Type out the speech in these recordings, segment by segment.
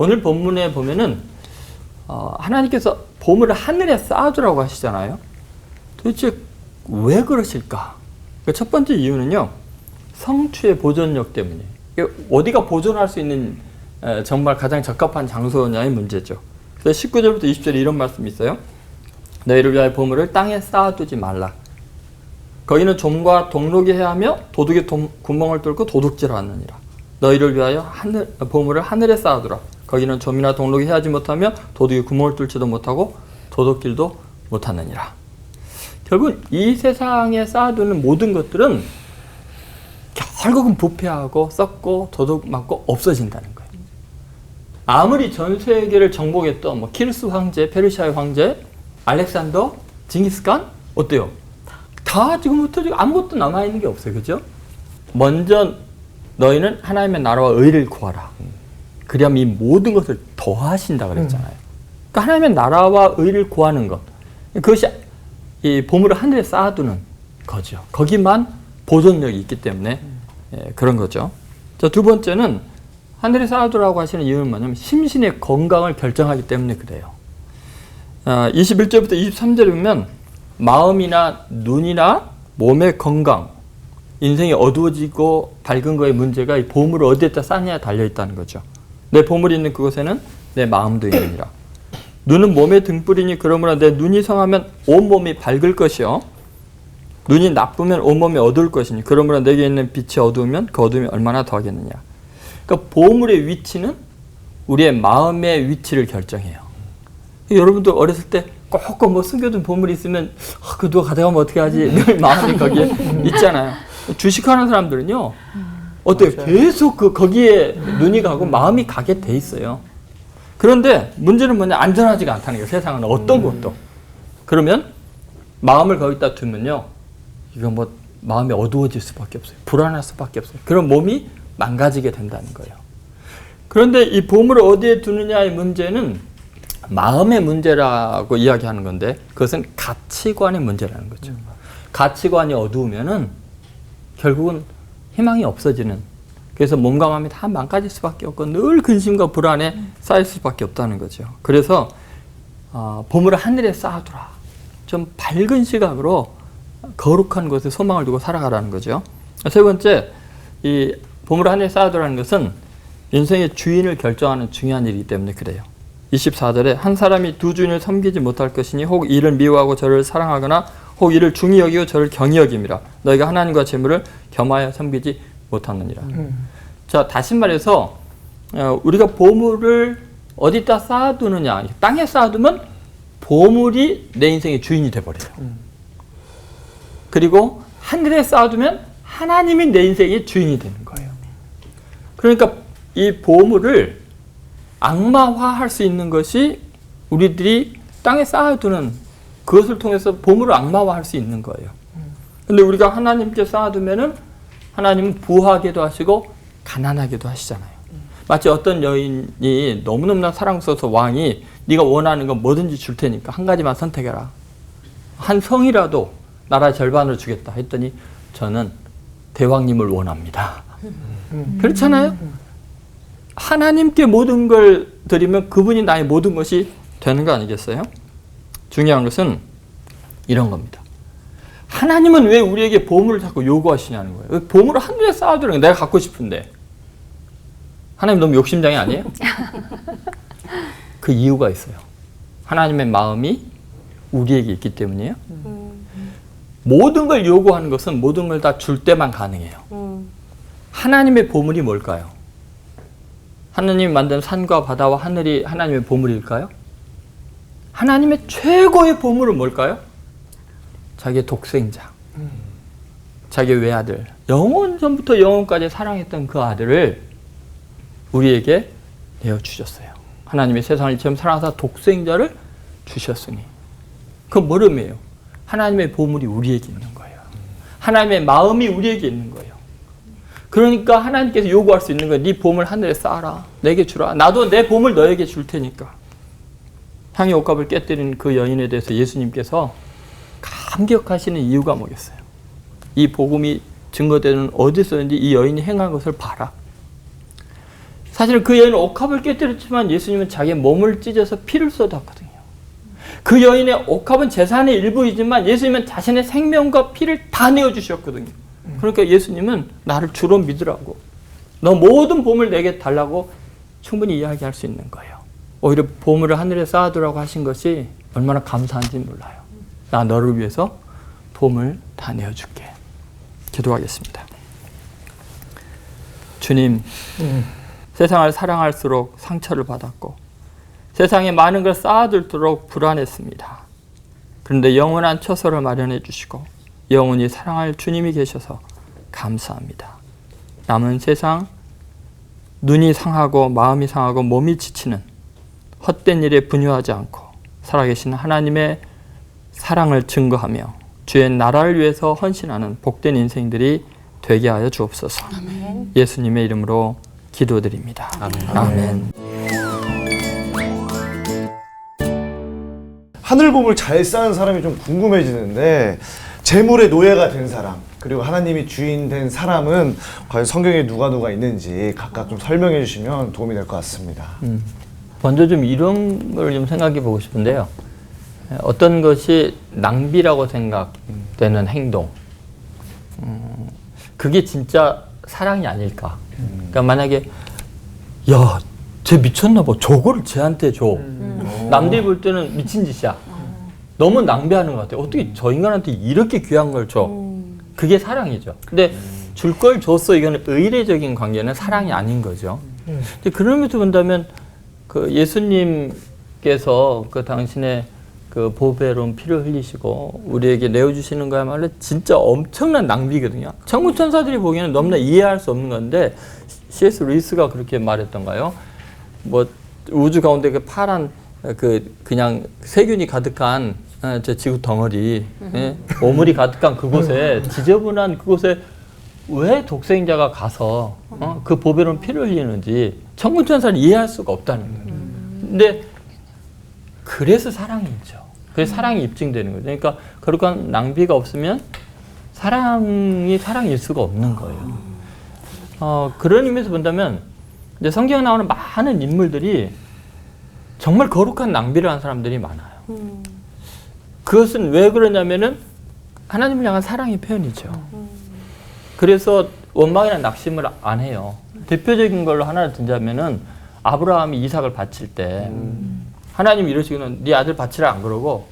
오늘 본문에 보면은 하나님께서 보물을 하늘에 쌓아두라고 하시잖아요. 도대체 왜 그러실까? 첫 번째 이유는요, 성취의 보존력 때문이에요. 어디가 보존할 수 있는 정말 가장 적합한 장소냐의 문제죠. 그래서 19절부터 20절에 이런 말씀이 있어요. 너희를 위하여 보물을 땅에 쌓아두지 말라. 거기는 좀과 동록이 해하며 도둑이 구멍을 뚫고 도둑질하느니라. 너희를 위하여 보물을 하늘에 쌓아두라. 거기는 좀이나 동록이 해하지 못하며 도둑이 구멍을 뚫지도 못하고 도둑질도 못하느니라. 결국 이 세상에 쌓아두는 모든 것들은 결국은 부패하고 썩고 도둑 맞고 없어진다는 거예요. 아무리 전 세계를 정복했던 키루스 황제, 페르시아의 황제, 알렉산더, 징기스칸 어때요? 다 지금부터 아무것도 남아있는 게 없어요. 그죠? 먼저 너희는 하나님의 나라와 의를 구하라. 그리하면 이 모든 것을 더하신다 그랬잖아요. 그러니까 하나님의 나라와 의를 구하는 것, 그것이 이 보물을 하늘에 쌓아두는 거죠. 거기만 보존력이 있기 때문에 그런 거죠. 자, 두 번째는 하늘에 쌓아두라고 하시는 이유는 뭐냐면 심신의 건강을 결정하기 때문에 그래요. 21절부터 23절에 보면 마음이나 눈이나 몸의 건강, 인생이 어두워지고 밝은 거의 문제가 이 보물을 어디에다 쌓느냐에 달려있다는 거죠. 내 보물이 있는 그곳에는 내 마음도 있느니라. 눈은 몸의 등불이니 그러므로 내 눈이 성하면 온몸이 밝을 것이요 눈이 나쁘면 온몸이 어두울 것이니 그러므로 내게 있는 빛이 어두우면 그 어두움이 얼마나 더하겠느냐. 그러니까 보물의 위치는 우리의 마음의 위치를 결정해요. 여러분도 어렸을 때 꼭 뭐 숨겨둔 보물이 있으면 그 누가 가져가면 어떻게 하지? 늘 마음이 거기에 있잖아요. 주식하는 사람들은요, 어때요? 계속 거기에 눈이 가고 마음이 가게 돼 있어요. 그런데 문제는 뭐냐? 안전하지가 않다는 거예요. 세상은 어떤 것도. 그러면 마음을 거기다 두면요, 이거 뭐 마음이 어두워질 수밖에 없어요. 불안할 수밖에 없어요. 그럼 몸이 망가지게 된다는 거예요. 그런데 이 보물을 어디에 두느냐의 문제는 마음의 문제라고 이야기하는 건데 그것은 가치관의 문제라는 거죠. 가치관이 어두우면은 결국은 희망이 없어지는, 그래서 몸과 마음이 다 망가질 수밖에 없고 늘 근심과 불안에 쌓일 수밖에 없다는 거죠. 그래서 보물을 하늘에 쌓아두라. 좀 밝은 시각으로 거룩한 곳에 소망을 두고 살아가라는 거죠. 세 번째, 이 보물을 하늘에 쌓아두라는 것은 인생의 주인을 결정하는 중요한 일이기 때문에 그래요. 24절에 한 사람이 두 주인을 섬기지 못할 것이니 혹 이를 미워하고 저를 사랑하거나 혹 이를 중히 여기고 저를 경히 여김이라. 너희가 하나님과 재물을 겸하여 섬기지 못하느니라. 자, 다시 말해서 우리가 보물을 어디다 쌓아두느냐. 땅에 쌓아두면 보물이 내 인생의 주인이 돼버려요. 그리고 하늘에 쌓아두면 하나님이 내 인생의 주인이 되는 거예요. 그러니까 이 보물을 악마화할 수 있는 것이 우리들이 땅에 쌓아두는 그것을 통해서 보물을 악마화할 수 있는 거예요. 근데 우리가 하나님께 쌓아두면은 하나님은 부하게도 하시고 가난하게도 하시잖아요. 마치 어떤 여인이 너무너무나 사랑스러워서 왕이 네가 원하는 건 뭐든지 줄 테니까 한 가지만 선택해라. 한 성이라도 나라 절반을 주겠다 했더니 저는 대왕님을 원합니다. 그렇잖아요. 하나님께 모든 걸 드리면 그분이 나의 모든 것이 되는 거 아니겠어요? 중요한 것은 이런 겁니다. 하나님은 왜 우리에게 보물을 자꾸 요구하시냐는 거예요. 왜 보물을 하늘에 쌓아두는 거예요. 내가 갖고 싶은데. 하나님 너무 욕심장이 아니에요? 그 이유가 있어요. 하나님의 마음이 우리에게 있기 때문이에요. 모든 걸 요구하는 것은 모든 걸 다 줄 때만 가능해요. 하나님의 보물이 뭘까요? 하나님이 만든 산과 바다와 하늘이 하나님의 보물일까요? 하나님의 최고의 보물은 뭘까요? 자기의 독생자, 자기의 외아들, 영원 전부터 영원까지 사랑했던 그 아들을 우리에게 내어주셨어요. 하나님이 세상을 이처럼 사랑하사 독생자를 주셨으니. 그 뭘 의미해요? 하나님의 보물이 우리에게 있는 거예요. 하나님의 마음이 우리에게 있는 거예요. 그러니까 하나님께서 요구할 수 있는 거예요. 네 보물 하늘에 쌓아라. 내게 주라. 나도 내 보물 너에게 줄 테니까. 향유 옷값을 깨뜨린 그 여인에 대해서 예수님께서 감격하시는 이유가 뭐겠어요? 이 복음이 증거되는 어디서든지 이 여인이 행한 것을 봐라. 사실 그 여인은 옥합을 깨뜨렸지만 예수님은 자기의 몸을 찢어서 피를 쏟았거든요. 그 여인의 옥합은 재산의 일부이지만 예수님은 자신의 생명과 피를 다 내어주셨거든요. 그러니까 예수님은 나를 주로 믿으라고, 너 모든 보물 내게 달라고 충분히 이야기할 수 있는 거예요. 오히려 보물을 하늘에 쌓아두라고 하신 것이 얼마나 감사한지 몰라요. 나 너를 위해서 보물 다 내어줄게. 기도하겠습니다. 주님, 세상을 사랑할수록 상처를 받았고 세상에 많은 걸 쌓아둘수록 불안했습니다. 그런데 영원한 처소를 마련해 주시고 영원히 사랑할 주님이 계셔서 감사합니다. 남은 세상 눈이 상하고 마음이 상하고 몸이 지치는 헛된 일에 분유하지 않고 살아계신 하나님의 사랑을 증거하며 주의 나라를 위해서 헌신하는 복된 인생들이 되게 하여 주옵소서. 아멘. 예수님의 이름으로 기도드립니다. 아멘. 아멘. 하늘 보물 잘 쌓은 사람이 좀 궁금해지는데, 재물의 노예가 된 사람, 그리고 하나님이 주인 된 사람은 과연 성경에 누가 있는지 각각 좀 설명해 주시면 도움이 될 것 같습니다. 먼저 좀 이런 걸 좀 생각해 보고 싶은데요. 어떤 것이 낭비라고 생각되는 행동, 그게 진짜 사랑이 아닐까. 그러니까 만약에 야, 쟤 미쳤나 봐, 저거를 쟤한테 줘. 남들이 볼 때는 미친 짓이야. 너무 낭비하는 것 같아요. 어떻게 저 인간한테 이렇게 귀한 걸 줘. 그게 사랑이죠. 근데 줄 걸 줬어, 이거는 의례적인 관계는 사랑이 아닌 거죠. 근데 그런 면에서 본다면 그 예수님께서 그 당신의 그 보배로운 피를 흘리시고 우리에게 내어주시는 거야말로 진짜 엄청난 낭비거든요. 천군 천사들이 보기에는 너무나 이해할 수 없는 건데, C.S. 루이스가 그렇게 말했던가요? 뭐 우주 가운데 그 파란 그냥 세균이 가득한 저 지구 덩어리, 오물이 가득한 그곳에, 지저분한 그곳에 왜 독생자가 가서 그 보배로운 피를 흘리는지 천군 천사는 이해할 수가 없다는 거예요. 근데 그래서 사랑이 있죠. 그래서 사랑이 입증되는 거죠. 그러니까 그러한 낭비가 없으면 사랑이 사랑일 수가 없는 거예요. 그런 의미에서 본다면 이제 성경에 나오는 많은 인물들이 정말 거룩한 낭비를 한 사람들이 많아요. 그것은 왜 그러냐면은 하나님을 향한 사랑의 표현이죠. 그래서 원망이나 낙심을 안 해요. 대표적인 걸로 하나를 든다면은 아브라함이 이삭을 바칠 때 하나님이 이러시고는 네 아들 바치라 안 그러고,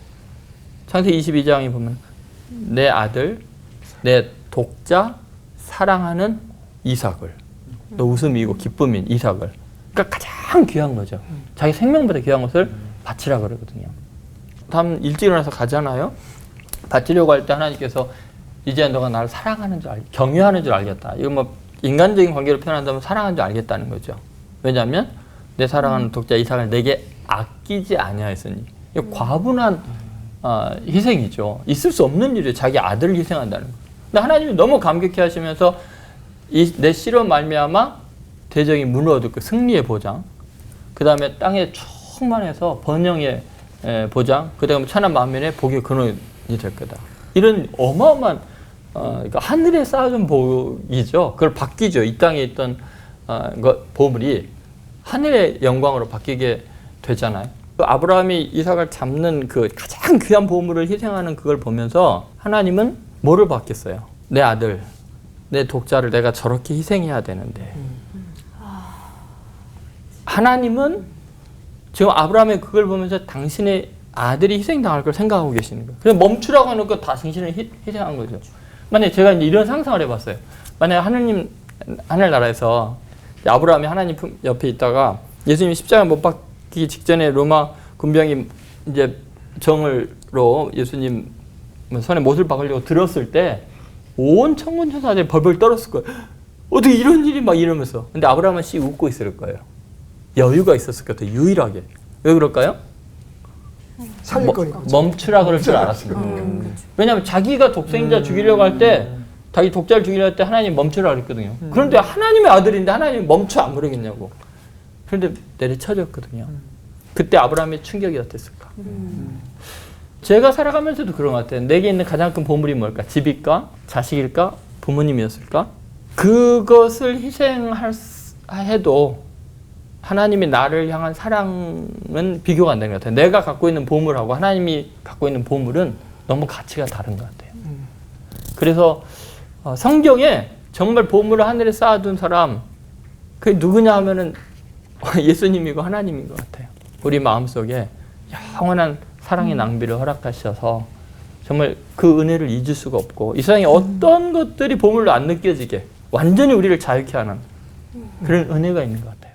창세기 22장에 보면 내 아들, 내 독자, 사랑하는 이삭을, 너 웃음이고 기쁨인 이삭을, 그러니까 가장 귀한 거죠. 자기 생명보다 귀한 것을 바치라 그러거든요. 다음 일찍 일어나서 가잖아요. 바치려고 할 때 하나님께서 이제 너가 나를 사랑하는 줄 경외하는 줄 알겠다. 이거 뭐 인간적인 관계로 표현한다면 사랑하는 줄 알겠다는 거죠. 왜냐하면 내 사랑하는 독자 이삭을 내게 아끼지 아니하였으니. 이거 과분한 희생이죠. 있을 수 없는 일이에요. 자기 아들을 희생한다는 거. 근데 하나님이 너무 감격해 하시면서 내 씨로 말미암아 대적이 무너질 그 승리의 보장, 그 다음에 땅에 충만해서 번영의 보장, 그 다음에 천한 만민의 복의 근원이 될 거다. 이런 어마어마한 그러니까 하늘에 쌓아준 복이죠. 그걸 바뀌죠. 이 땅에 있던 보물이 하늘의 영광으로 바뀌게 되잖아요. 아브라함이 이삭을 잡는 그 가장 귀한 보물을 희생하는 그걸 보면서 하나님은 뭐를 받겠어요? 내 아들, 내 독자를 내가 저렇게 희생해야 되는데. 하나님은 지금 아브라함의 그걸 보면서 당신의 아들이 희생당할 걸 생각하고 계시는 거예요. 그래서 멈추라고 하는 거 다 당신을 희생한 거죠. 만약에 제가 이런 상상을 해봤어요. 만약에 하늘나라에서 아브라함이 하나님 옆에 있다가 예수님이 십자가 못 박히기 직전에 로마 군병이 이제 정을로 예수님 손에 못을 박으려고 들었을 때 온 천군 천사들이 벌벌 떨었을 거예요. 어떻게 이런 일이 막 이러면서. 근데 아브라함은 씩 웃고 있을 거예요. 여유가 있었을 것 같아요. 유일하게. 왜 그럴까요? 살릴 거니까. 멈추라 그럴 줄 알았을 거예요. 왜냐하면 자기가 독생자 죽이려고 할 때, 자기 독자를 죽이려고 할 때 하나님 멈추라 그랬거든요. 그런데 하나님의 아들인데 하나님이 멈춰 안 그러겠냐고. 그런데 내리쳐졌거든요. 그때 아브라함의 충격이 어땠을까? 제가 살아가면서도 그런 것 같아요. 내게 있는 가장 큰 보물이 뭘까? 집일까? 자식일까? 부모님이었을까? 그것을 희생해도 하나님이 나를 향한 사랑은 비교가 안 되는 것 같아요. 내가 갖고 있는 보물하고 하나님이 갖고 있는 보물은 너무 가치가 다른 것 같아요. 그래서 성경에 정말 보물을 하늘에 쌓아둔 사람, 그게 누구냐 하면은 예수님이고 하나님인 것 같아요. 우리 마음속에 영원한 사랑의 낭비를 허락하셔서 정말 그 은혜를 잊을 수가 없고 이 세상에 어떤 것들이 보물로 안 느껴지게 완전히 우리를 자유케 하는 그런 은혜가 있는 것 같아요.